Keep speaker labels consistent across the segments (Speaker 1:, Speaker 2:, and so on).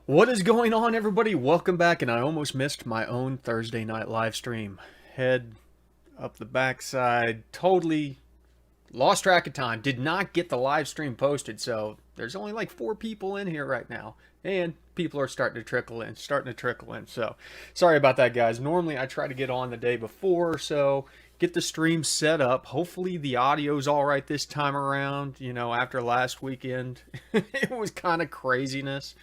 Speaker 1: What is going on, everybody? Welcome back, and I almost missed my own Thursday night live stream. Head up the backside, totally lost track of time. Did not get the live stream posted, so there's only like 4 people in here right now, and people are starting to trickle in, So, sorry about that, guys. Normally, I try to get on the day before or so, get the stream set up. Hopefully, the audio's all right this time around. You know, after last weekend, it was kind of craziness.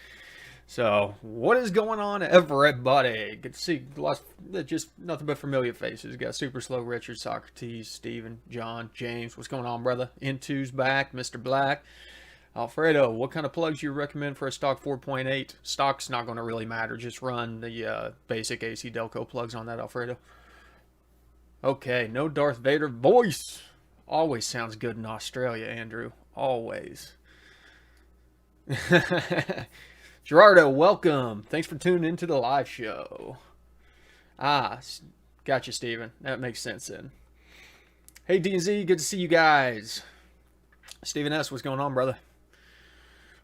Speaker 1: So, what is going on, everybody? Good to see lots, just nothing but familiar faces. We got Super Slow, Richard, Socrates, Steven, John, James. What's going on, brother? Intu's back, Mr. Black. Alfredo, what kind of plugs you recommend for a stock 4.8? Stock's not going to really matter. Just run the basic AC Delco plugs on that, Alfredo. Okay, no Darth Vader voice. Always sounds good in Australia, Andrew. Always. Gerardo, welcome. Thanks for tuning into the live show. Gotcha, Steven. That makes sense then. Hey, D&Z, good to see you guys. Steven S., what's going on, brother?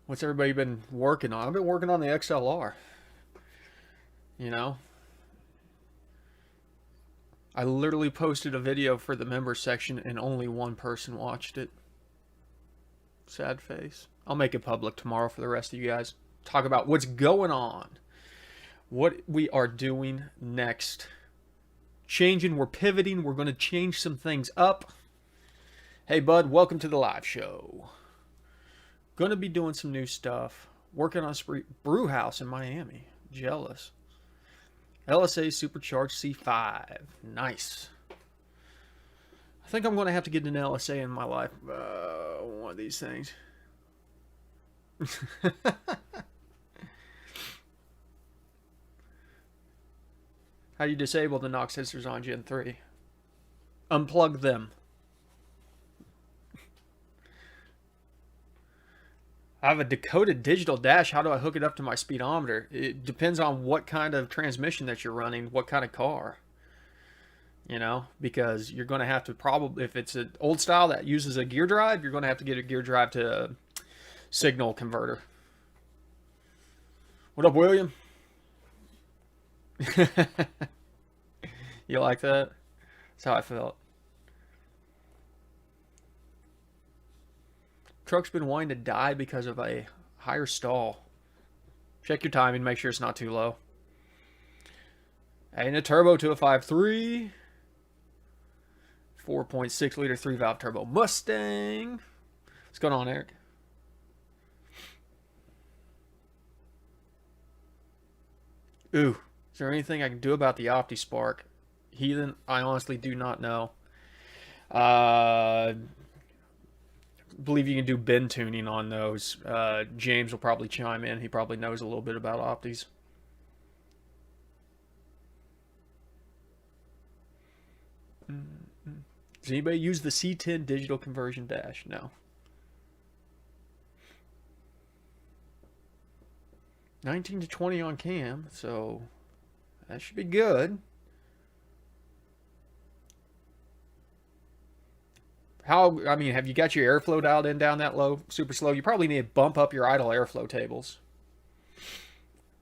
Speaker 1: What's everybody been working on? I've been working on the XLR. You know? I literally posted a video for the member section and only one person watched it. Sad face. I'll make it public tomorrow for the rest of you guys. Talk about what's going on, what we are doing next. Changing, we're pivoting, we're going to change some things up. Hey, bud, welcome to the live show. Going to be doing some new stuff. Working on a brew house in Miami. Jealous. LSA Supercharged C5. Nice. I think I'm going to have to get an LSA in my life. One of these things. How do you disable the knock sensors on Gen 3? Unplug them. I have a decoded digital dash. How do I hook it up to my speedometer? It depends on what kind of transmission that you're running, what kind of car. You know, because you're going to have to probably, if it's an old style that uses a gear drive, you're going to have to get a gear drive to a signal converter. What up, William? You like that? That's how I felt. Truck's been wanting to die because of a higher stall. Check your timing, make sure it's not too low. Adding a turbo to a 5.3. 4.6 liter 3-valve turbo Mustang. What's going on, Eric? Ooh, is there anything I can do about the OptiSpark? Heathen, I honestly do not know. Believe you can do bend tuning on those. James will probably chime in. He probably knows a little bit about optis. Does anybody use the C10 digital conversion dash? No. 19 to 20 on cam, so that should be good. I mean, have you got your airflow dialed in down that low, super slow? You probably need to bump up your idle airflow tables.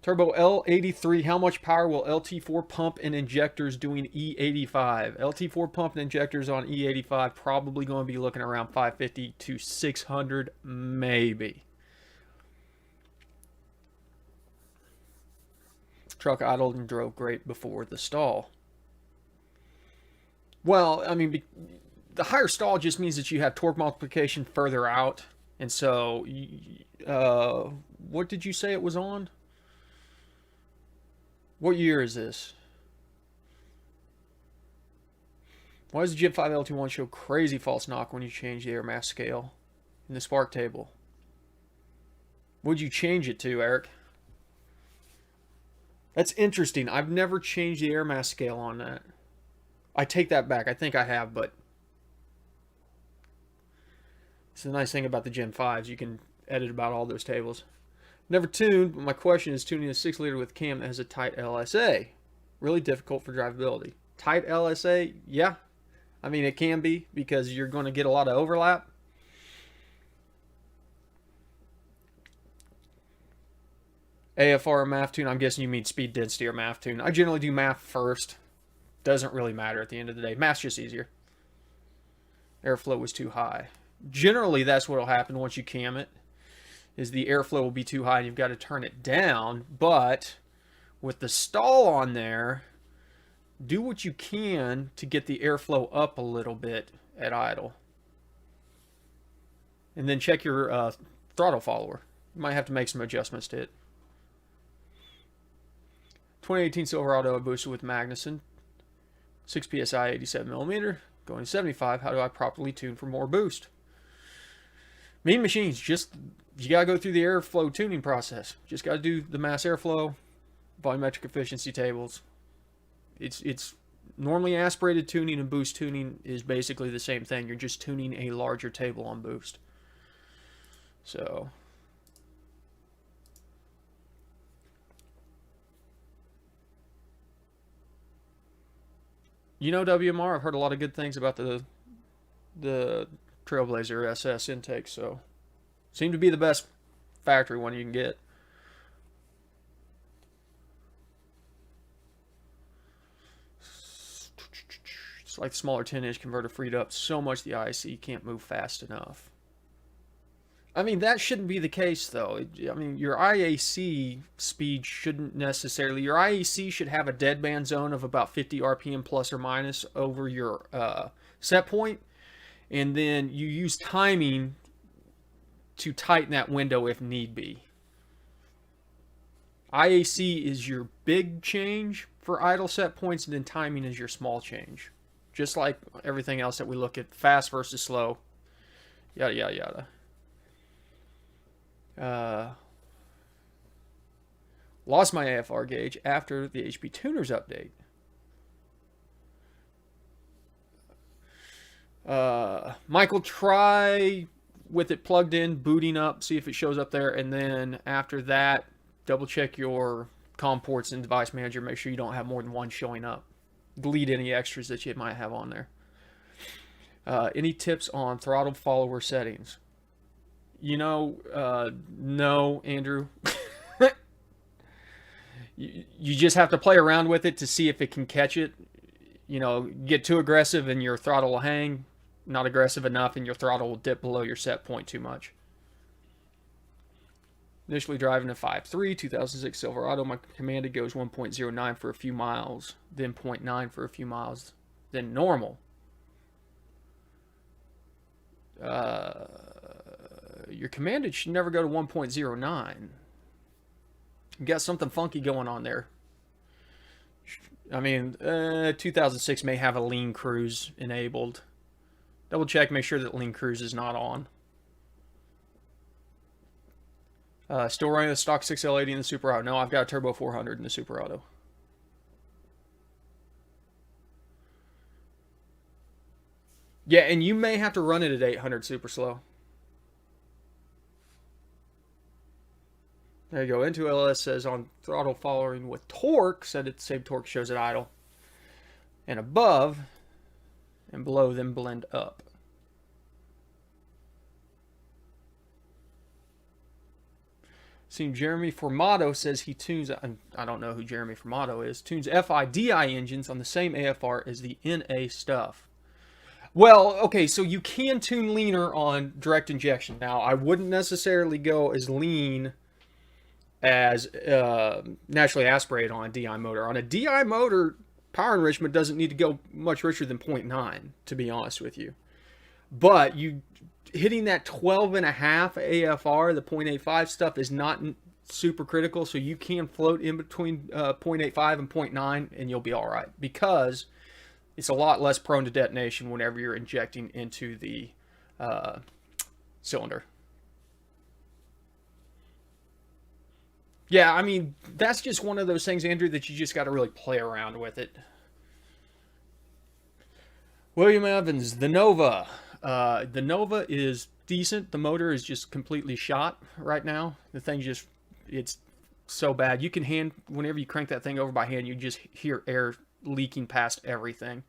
Speaker 1: Turbo L83, how much power will LT4 pump and injectors doing E85? LT4 pump and injectors on E85 probably going to be looking around 550 to 600, maybe. Truck idled and drove great before the stall. Well, I mean, the higher stall just means that you have torque multiplication further out. And so, what did you say it was on? What year is this? Why does the Gen 5 LT1 show crazy false knock when you change the air mass scale in the spark table? What'd you change it to, Eric? That's interesting. I've never changed the air mass scale on that. I take that back. I think I have, but it's the nice thing about the Gen 5s. You can edit about all those tables. Never tuned, but my question is tuning a 6 liter with cam that has a tight LSA. Really difficult for drivability. Tight LSA, yeah. I mean, it can be because you're going to get a lot of overlap. AFR or MAF tune? I'm guessing you mean speed density or MAF tune. I generally do MAF first. Doesn't really matter at the end of the day. MAF's just easier. Airflow was too high. Generally, that's what will happen once you cam it, is the airflow will be too high and you've got to turn it down. But with the stall on there, do what you can to get the airflow up a little bit at idle. And then check your throttle follower. You might have to make some adjustments to it. 2018 Silverado I boosted with Magnuson. 6 PSI, 87 millimeter. Going to 75. How do I properly tune for more boost? Mean Machines, just you got to go through the airflow tuning process. Just got to do the mass airflow, volumetric efficiency tables. It's normally aspirated tuning and boost tuning is basically the same thing. You're just tuning a larger table on boost. So you know, WMR, I've heard a lot of good things about the Trailblazer SS intake, so seem to be the best factory one you can get. It's like the smaller 10-inch converter freed up so much the IC can't move fast enough. I mean, that shouldn't be the case, though. I mean, your IAC speed shouldn't necessarily... Your IAC should have a deadband zone of about 50 RPM plus or minus over your set point. And then you use timing to tighten that window if need be. IAC is your big change for idle set points, and then timing is your small change. Just like everything else that we look at, fast versus slow. Yada, yada, yada. Lost my AFR gauge after the HP Tuners update. Michael, try with it plugged in, booting up, see if it shows up there, and then after that, double check your COM ports in Device Manager. Make sure you don't have more than one showing up. Delete any extras that you might have on there. Any tips on throttle follower settings? You know, no, Andrew. You just have to play around with it to see if it can catch it. You know, get too aggressive and your throttle will hang. Not aggressive enough and your throttle will dip below your set point too much. Initially driving a 5.3, 2006 Silverado. My commanded goes 1.09 for a few miles, then 0.9 for a few miles, then normal. Your commanded should never go to 1.09. You got something funky going on there. I mean, 2006 may have a lean cruise enabled. Double check, make sure that lean cruise is not on. Still running the stock 6L80 in the Super Auto. No, I've got a Turbo 400 in the Super Auto. Yeah, and you may have to run it at 800 super slow. There you go. Into LS says on throttle following with torque, said it the same torque shows at idle. And above and below them blend up. Seen Jeremy Formato says he tunes, I don't know who Jeremy Formato is, tunes FI-DI engines on the same AFR as the NA stuff. Well, okay, so you can tune leaner on direct injection. Now, I wouldn't necessarily go as lean as naturally aspirated on a DI motor. On a DI motor, power enrichment doesn't need to go much richer than 0.9, to be honest with you. But you hitting that 12.5 AFR, the 0.85 stuff, is not super critical, so you can float in between 0.85 and 0.9 and you'll be all right, because it's a lot less prone to detonation whenever you're injecting into the cylinder. Yeah, I mean, that's just one of those things, Andrew, that you just got to really play around with it. William Evans, the Nova. The Nova is decent. The motor is just completely shot right now. The thing just, it's so bad. You can whenever you crank that thing over by hand, you just hear air leaking past everything.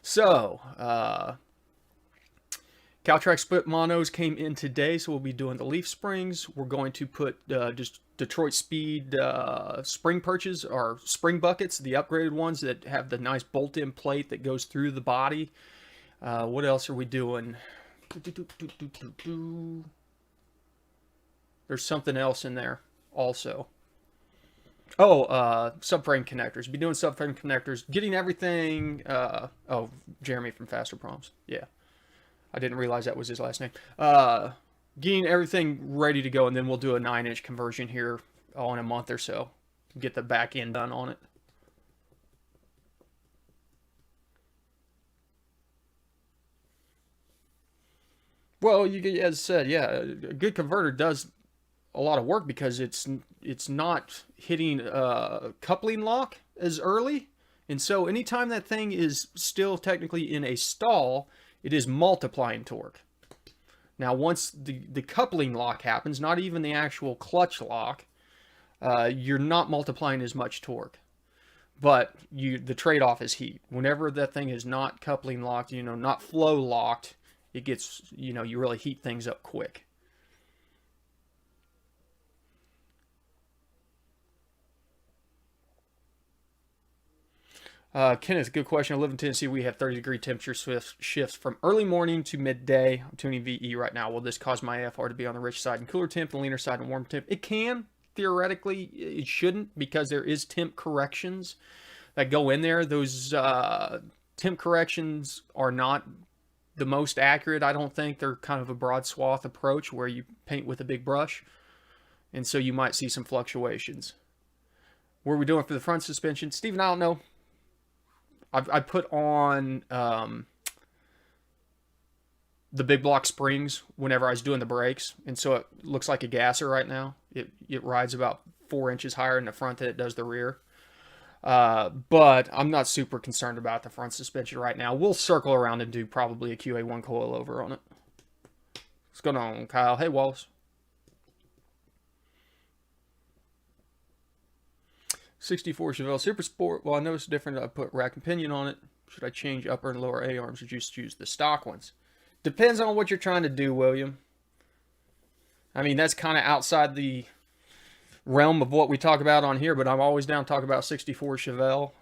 Speaker 1: So, Caltrac split monos came in today, so we'll be doing the leaf springs. We're going to put just Detroit Speed spring perches or spring buckets, the upgraded ones that have the nice bolt-in plate that goes through the body. What else are we doing? There's something else in there also. Oh, subframe connectors. Be doing subframe connectors. Getting everything... oh, Jeremy from Faster Proms. Yeah. I didn't realize that was his last name. Getting everything ready to go, and then we'll do a 9-inch conversion here in a month or so. Get the back end done on it. Well, as I said, yeah, a good converter does a lot of work because it's not hitting coupling lock as early, and so anytime that thing is still technically in a stall, it is multiplying torque. Now, once the coupling lock happens, not even the actual clutch lock, you're not multiplying as much torque. But the trade-off is heat. Whenever that thing is not coupling locked, not flow locked, it gets, you really heat things up quick. Kenneth, good question. I live in Tennessee. We have 30-degree temperature shifts from early morning to midday. I'm tuning VE right now. Will this cause my AFR to be on the rich side and cooler temp, the leaner side and warm temp? It can. Theoretically, it shouldn't, because there is temp corrections that go in there. Those temp corrections are not the most accurate, I don't think. They're kind of a broad swath approach where you paint with a big brush, and so you might see some fluctuations. What are we doing for the front suspension? Steven, I don't know. I put on the big block springs whenever I was doing the brakes, and so it looks like a gasser right now. It rides about 4 inches higher in the front than it does the rear. But I'm not super concerned about the front suspension right now. We'll circle around and do probably a QA1 coilover on it. What's going on, Kyle? Hey, Wallace. 64 Chevelle Super Sport. Well, I know it's different. I put rack and pinion on it. Should I change upper and lower A-arms or just use the stock ones? Depends on what you're trying to do, William. I mean, that's kind of outside the realm of what we talk about on here, but I'm always down to talk about 64 Chevelle.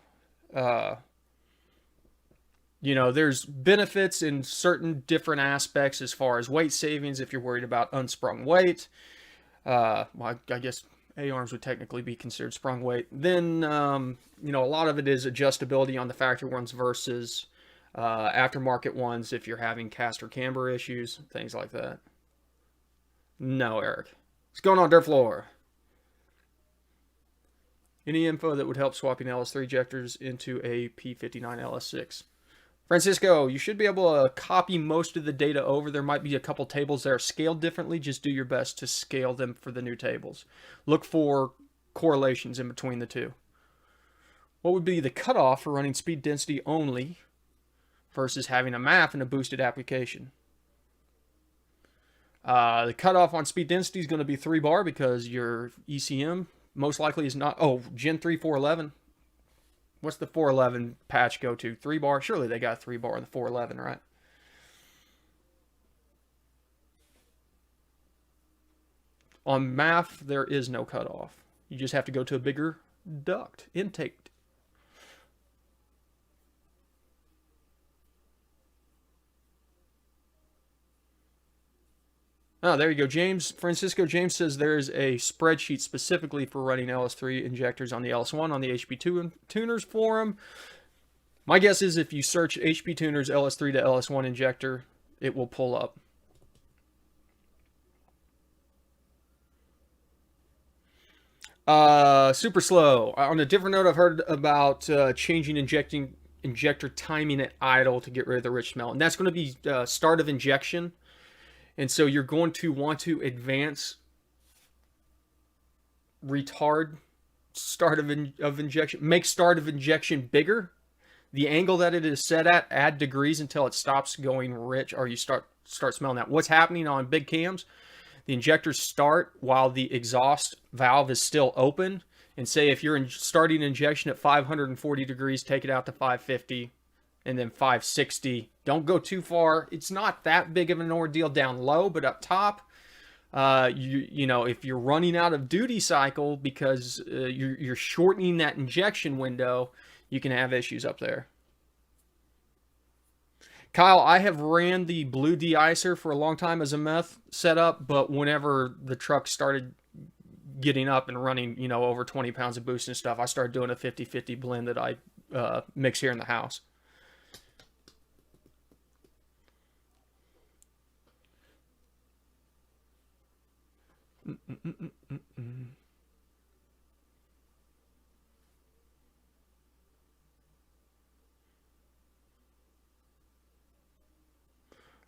Speaker 1: There's benefits in certain different aspects as far as weight savings if you're worried about unsprung weight. Well, I guess A-arms would technically be considered sprung weight. Then, a lot of it is adjustability on the factory ones versus aftermarket ones if you're having caster camber issues, things like that. No, Eric. What's going on, Dirt Floor? Any info that would help swapping LS3 injectors into a P59 LS6? Francisco, you should be able to copy most of the data over. There might be a couple tables that are scaled differently. Just do your best to scale them for the new tables. Look for correlations in between the two. What would be the cutoff for running speed density only versus having a MAF in a boosted application? The cutoff on speed density is going to be 3 bar because your ECM most likely is not... Oh, Gen 3 411. What's the 411 patch go to? 3 bar? Surely they got 3 bar in the 411, right? On MAF, there is no cutoff. You just have to go to a bigger duct, intake. Oh, there you go. Francisco James says there is a spreadsheet specifically for running LS3 injectors on the LS1 on the HP Tuners forum. My guess is if you search HP Tuners LS3 to LS1 injector, it will pull up. Super slow. On a different note, I've heard about changing injector timing at idle to get rid of the rich smell. And that's going to be start of injection. And so you're going to want to retard start of injection. Make start of injection bigger. The angle that it is set at, add degrees until it stops going rich, or you start smelling that. What's happening on big cams? The injectors start while the exhaust valve is still open. And say if you're starting injection at 540 degrees, take it out to 550. And then 560. Don't go too far. It's not that big of an ordeal down low, but up top, You know, if you're running out of duty cycle because you're shortening that injection window, you can have issues up there. Kyle, I have ran the blue de-icer for a long time as a meth setup, but whenever the truck started getting up and running, you know, over 20 pounds of boost and stuff, I started doing a 50-50 blend that I mix here in the house.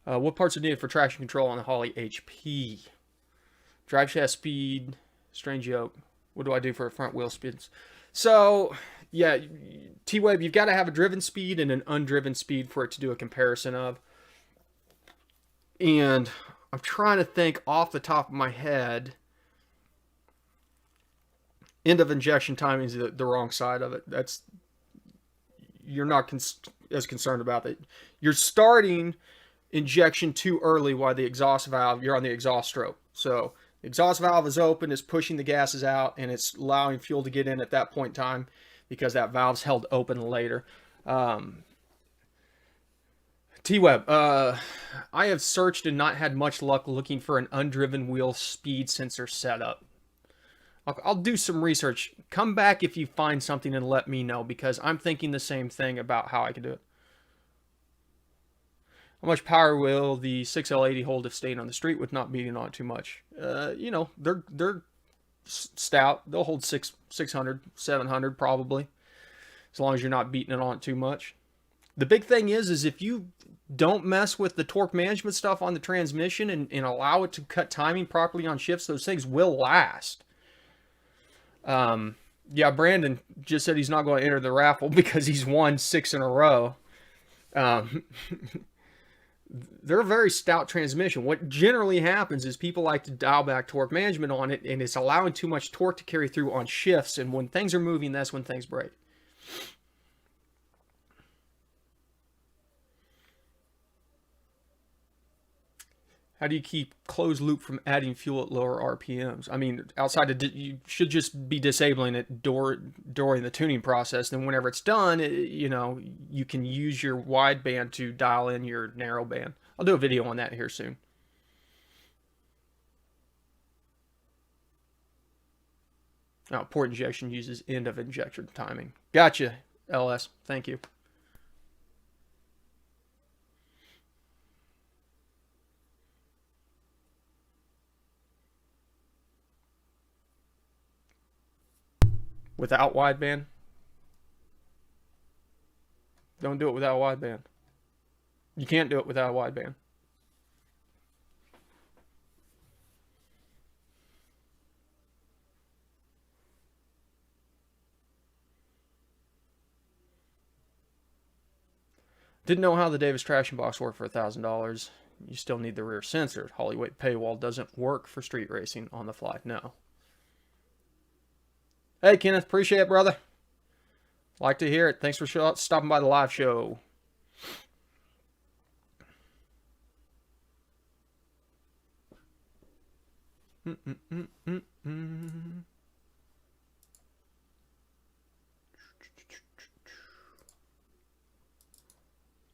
Speaker 1: What parts are needed for traction control on the Holly HP? Drive shaft speed, strange yoke. What do I do for front wheel speeds? So, yeah, T-Web, you've got to have a driven speed and an undriven speed for it to do a comparison of. And I'm trying to think off the top of my head. End of injection timing is the wrong side of it. That's, you're not as concerned about it. You're starting injection too early while the exhaust valve, you're on the exhaust stroke. So the exhaust valve is open, it's pushing the gases out, and it's allowing fuel to get in at that point in time because that valve's held open later. T-Web, I have searched and not had much luck looking for an undriven wheel speed sensor setup. I'll do some research. Come back if you find something and let me know, because I'm thinking the same thing about how I could do it. How much power will the 6L80 hold if staying on the street with not beating on it too much? You know, they're stout. They'll hold 600, 700 probably, as long as you're not beating it on it too much. The big thing is if you don't mess with the torque management stuff on the transmission and allow it to cut timing properly on shifts, those things will last. Yeah, Brandon just said he's not going to enter the raffle because he's won 6 in a row. They're a very stout transmission. What generally happens is people like to dial back torque management on it, and it's allowing too much torque to carry through on shifts, and when things are moving, that's when things break. How do you keep closed loop from adding fuel at lower RPMs? I mean, outside of, you should just be disabling it during the tuning process. Then whenever it's done, you know, you can use your wideband to dial in your narrow band. I'll do a video on that here soon. Oh, port injection uses end of injector timing. Gotcha, LS. Thank you. Without wideband? Don't do it without wideband. You can't do it without wideband. Didn't know how the Davis traction box worked for $1,000. You still need the rear sensor. Hollyweight paywall doesn't work for street racing on the fly. No. Hey, Kenneth, appreciate it, brother. Like to hear it. Thanks for stopping by the live show.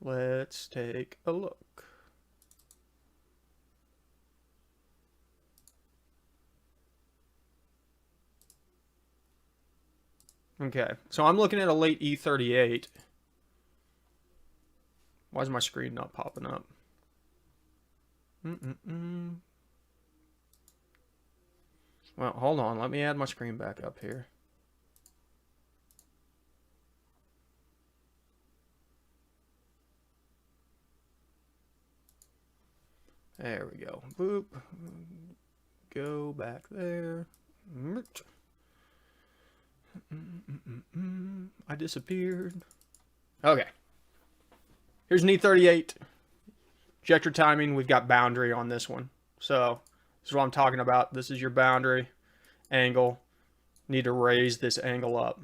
Speaker 1: Let's take a look. Okay, so I'm looking at a late E38. Why is my screen not popping up? Well, hold on. Let me add my screen back up here. There we go. Boop. Go back there. I disappeared. Okay. Here's an E38. Injector timing. We've got boundary on this one. So this is what I'm talking about. This is your boundary angle. Need to raise this angle up.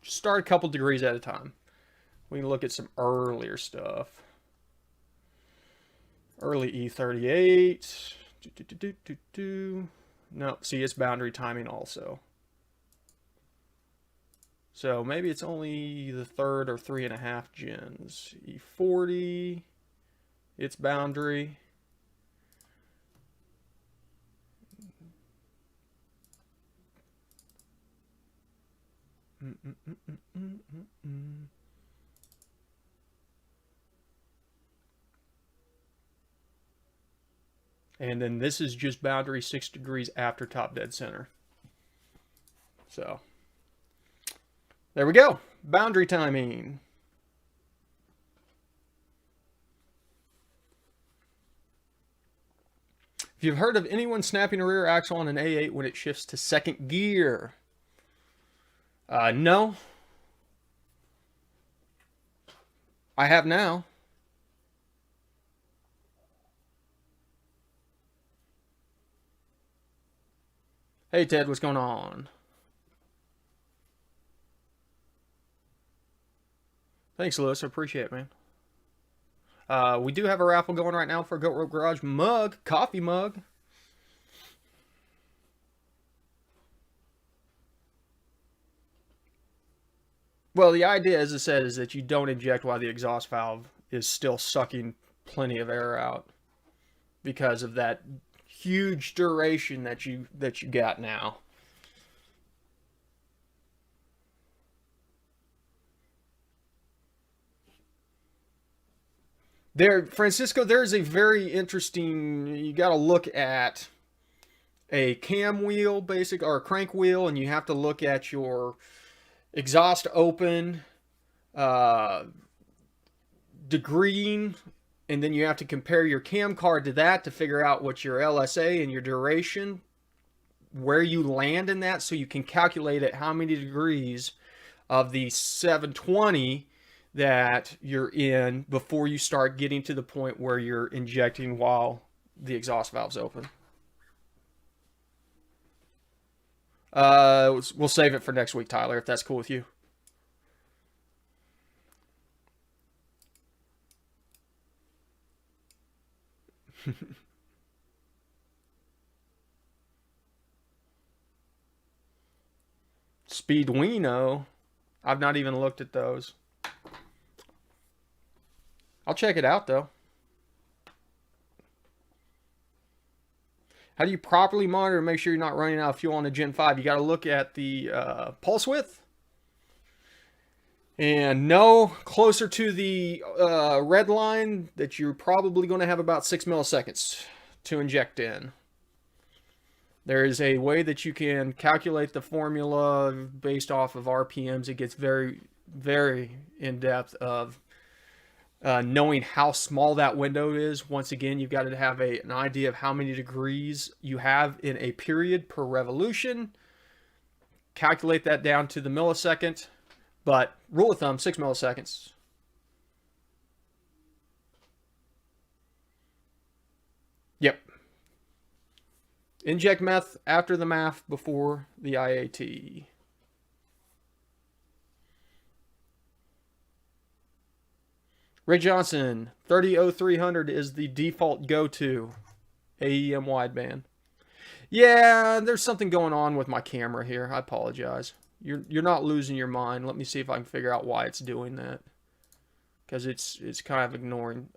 Speaker 1: Just start a couple degrees at a time. We can look at some earlier stuff. Early E38. No, see, it's boundary timing also. So maybe it's only the third or 3.5 gens. E40, it's boundary. And then this is just boundary 6 degrees after top dead center. So there we go. Boundary timing. If you've heard of anyone snapping a rear axle on an A8 when it shifts to second gear. No. I have now. Hey Ted, what's going on? Thanks, Lewis. I appreciate it, man. We do have a raffle going right now for a Goat Rope Garage mug, coffee mug. Well, the idea, as I said, is that you don't inject while the exhaust valve is still sucking plenty of air out because of that huge duration that you got now. There, Francisco, there's a very interesting, you got to look at a cam wheel, basic, or a crank wheel, and you have to look at your exhaust open, degreeing, and then you have to compare your cam card to that to figure out what your LSA and your duration, where you land in that, so you can calculate at how many degrees of the 720 that you're in before you start getting to the point where you're injecting while the exhaust valve's open. We'll save it for next week, Tyler, if that's cool with you. Speedwino. I've not even looked at those. I'll check it out, though. How do you properly monitor and make sure you're not running out of fuel on a Gen 5? You got to look at the pulse width. And know closer to the red line that you're probably going to have about 6 milliseconds to inject in. There is a way that you can calculate the formula based off of RPMs. It gets very, very in-depth of knowing how small that window is. Once again, you've got to have an idea of how many degrees you have in a period per revolution. Calculate that down to the millisecond. But rule of thumb, 6 milliseconds. Yep. Inject meth after the MAF, before the IAT. Ray Johnson, 300300 is the default go-to AEM wideband. Yeah, there's something going on with my camera here. I apologize. You're not losing your mind. Let me see if I can figure out why it's doing that. Because it's kind of annoying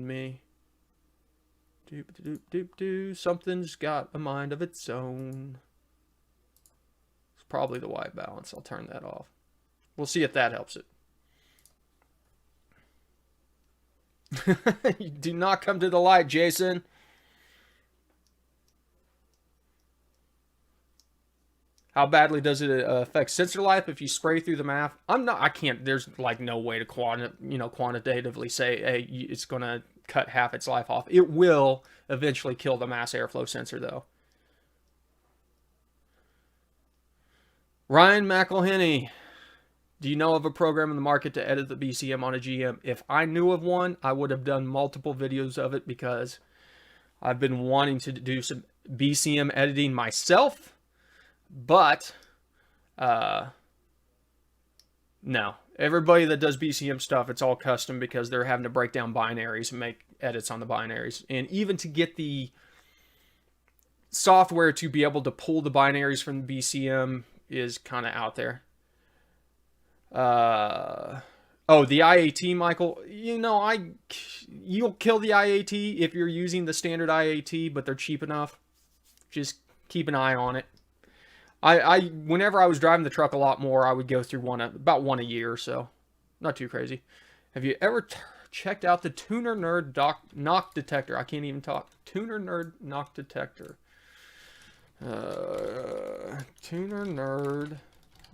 Speaker 1: me. Something's got a mind of its own. It's probably the white balance. I'll turn that off. We'll see if that helps it. You do not come to the light, Jason. How badly does it affect sensor life if you spray through the MAF? I can't, there's like no way to quantitatively say, hey, it's going to cut half its life off. It will eventually kill the mass airflow sensor, though. Ryan McElhenney, do you know of a program in the market to edit the BCM on a GM? If I knew of one, I would have done multiple videos of it, because I've been wanting to do some BCM editing myself. But, no. Everybody that does BCM stuff, it's all custom because they're having to break down binaries and make edits on the binaries. And even to get the software to be able to pull the binaries from the BCM is kind of out there. Oh, the IAT, Michael. You know, you'll kill the IAT if you're using the standard IAT, but they're cheap enough. Just keep an eye on it. Whenever I was driving the truck a lot more, I would go through about one a year, so not too crazy. Have you ever checked out the Tuner Nerd knock detector? I can't even talk. Tuner Nerd knock detector. Tuner Nerd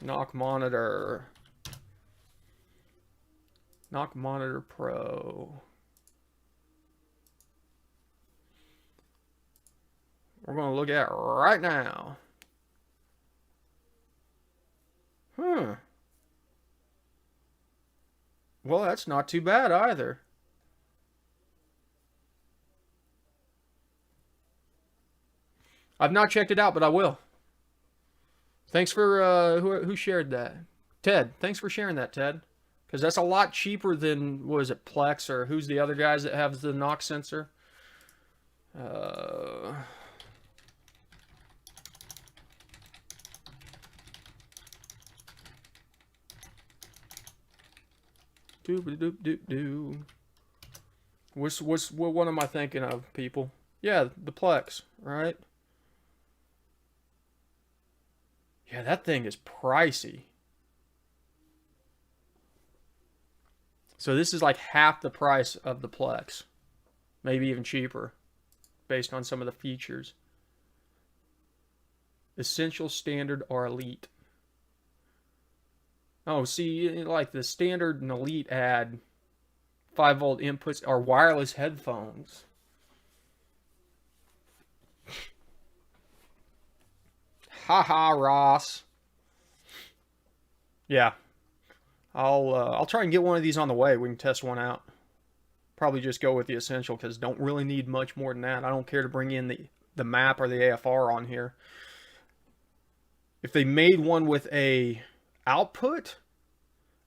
Speaker 1: knock monitor. Knock monitor pro. We're going to look at it right now. Well, that's not too bad either. I've not checked it out, but I will. Thanks for who shared that. Ted, thanks for sharing that, Ted. Because that's a lot cheaper than, what is it, Plex, or who's the other guys that have the knock sensor? Doop-a-doop-doop-doo. What am I thinking of, people? Yeah, the Plex, right? Yeah, that thing is pricey. So this is like half the price of the Plex. Maybe even cheaper, based on some of the features. Essential, standard, or elite. Oh, see, like the standard and elite add 5-volt inputs or wireless headphones. Haha, Ross. Yeah. I'll try and get one of these on the way. We can test one out. Probably just go with the essential because don't really need much more than that. I don't care to bring in the map or the AFR on here. If they made one with a output,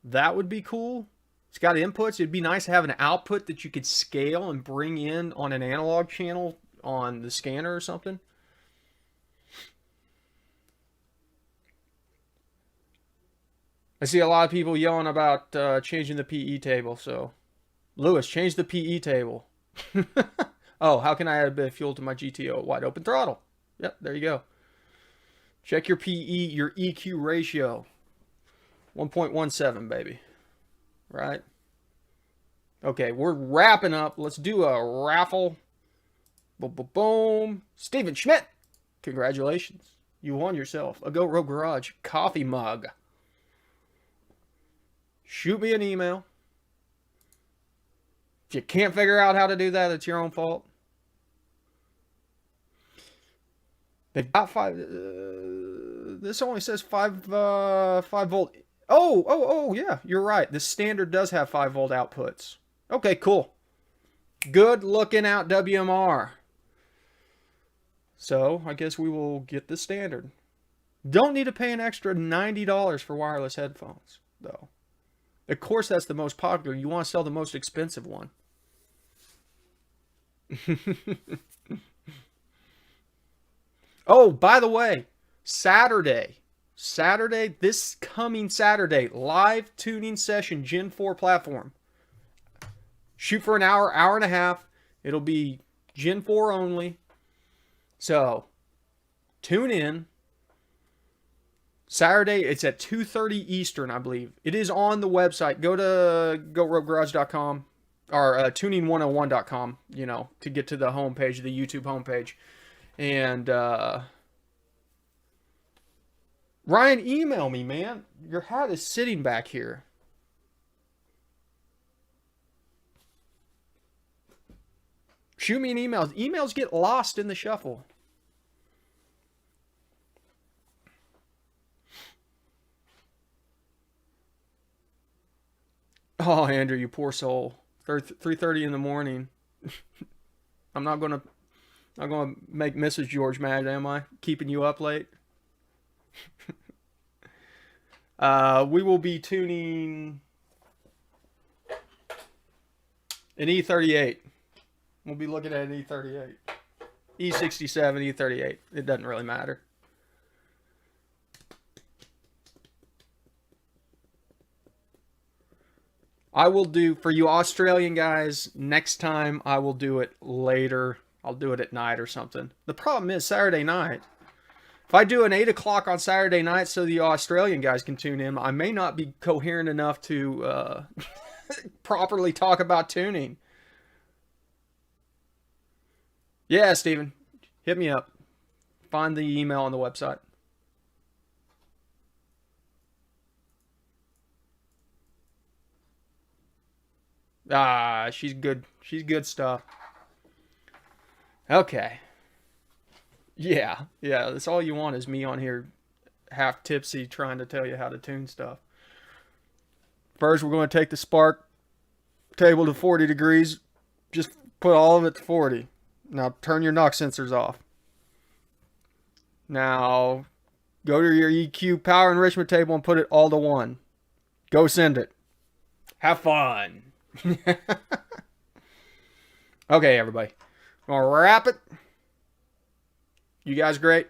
Speaker 1: that would be cool. It's got inputs. It'd be nice to have an output that you could scale and bring in on an analog channel on the scanner or something. I see a lot of people yelling about changing the PE table. So, Lewis, change the PE table. Oh, how can I add a bit of fuel to my GTO? Wide open throttle. Yep, there you go. Check your PE, your EQ ratio. 1.17, baby. Right? Okay, we're wrapping up. Let's do a raffle. Boom, boom, boom. Steven Schmidt. Congratulations. You won yourself a Go Rogue Garage coffee mug. Shoot me an email. If you can't figure out how to do that, it's your own fault. They've got this only says 5 volt. Oh, yeah, you're right. The standard does have 5-volt outputs. Okay, cool. Good looking out, WMR. So, I guess we will get the standard. Don't need to pay an extra $90 for wireless headphones, though. Of course, that's the most popular. You want to sell the most expensive one. Oh, by the way, Saturday, this coming Saturday, live tuning session, Gen 4 platform. Shoot for an hour, hour and a half. It'll be Gen 4 only. So, tune in. Saturday, it's at 2:30 Eastern, I believe. It is on the website. Go to GoRogueGarage.com or tuning101.com, you know, to get to the homepage, the YouTube homepage. And Ryan, email me, man. Your hat is sitting back here. Shoot me an email. Emails get lost in the shuffle. Oh, Andrew, you poor soul. 3:30 in the morning. I'm not gonna make Mrs. George mad, am I? Keeping you up late. We will be tuning An E38. We'll be looking at an E38. E67, E38. It doesn't really matter. I will do, for you Australian guys, next time I will do it later. I'll do it at night or something. The problem is Saturday night. If I do an 8 o'clock on Saturday night so the Australian guys can tune in, I may not be coherent enough to properly talk about tuning. Yeah, Steven. Hit me up. Find the email on the website. Ah, she's good. She's good stuff. Okay. Yeah, that's all you want is me on here half tipsy trying to tell you how to tune stuff. First, we're going to take the spark table to 40 degrees. Just put all of it to 40. Now, turn your knock sensors off. Now, go to your EQ power enrichment table and put it all to 1. Go send it. Have fun. Okay, everybody. I'm going to wrap it. You guys great.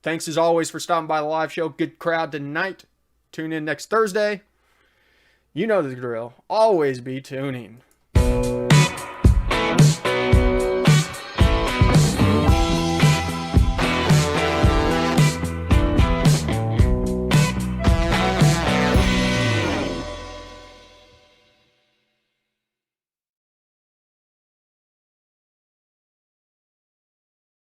Speaker 1: Thanks as always for stopping by the live show. Good crowd tonight. Tune in next Thursday. You know the drill. Always be tuning.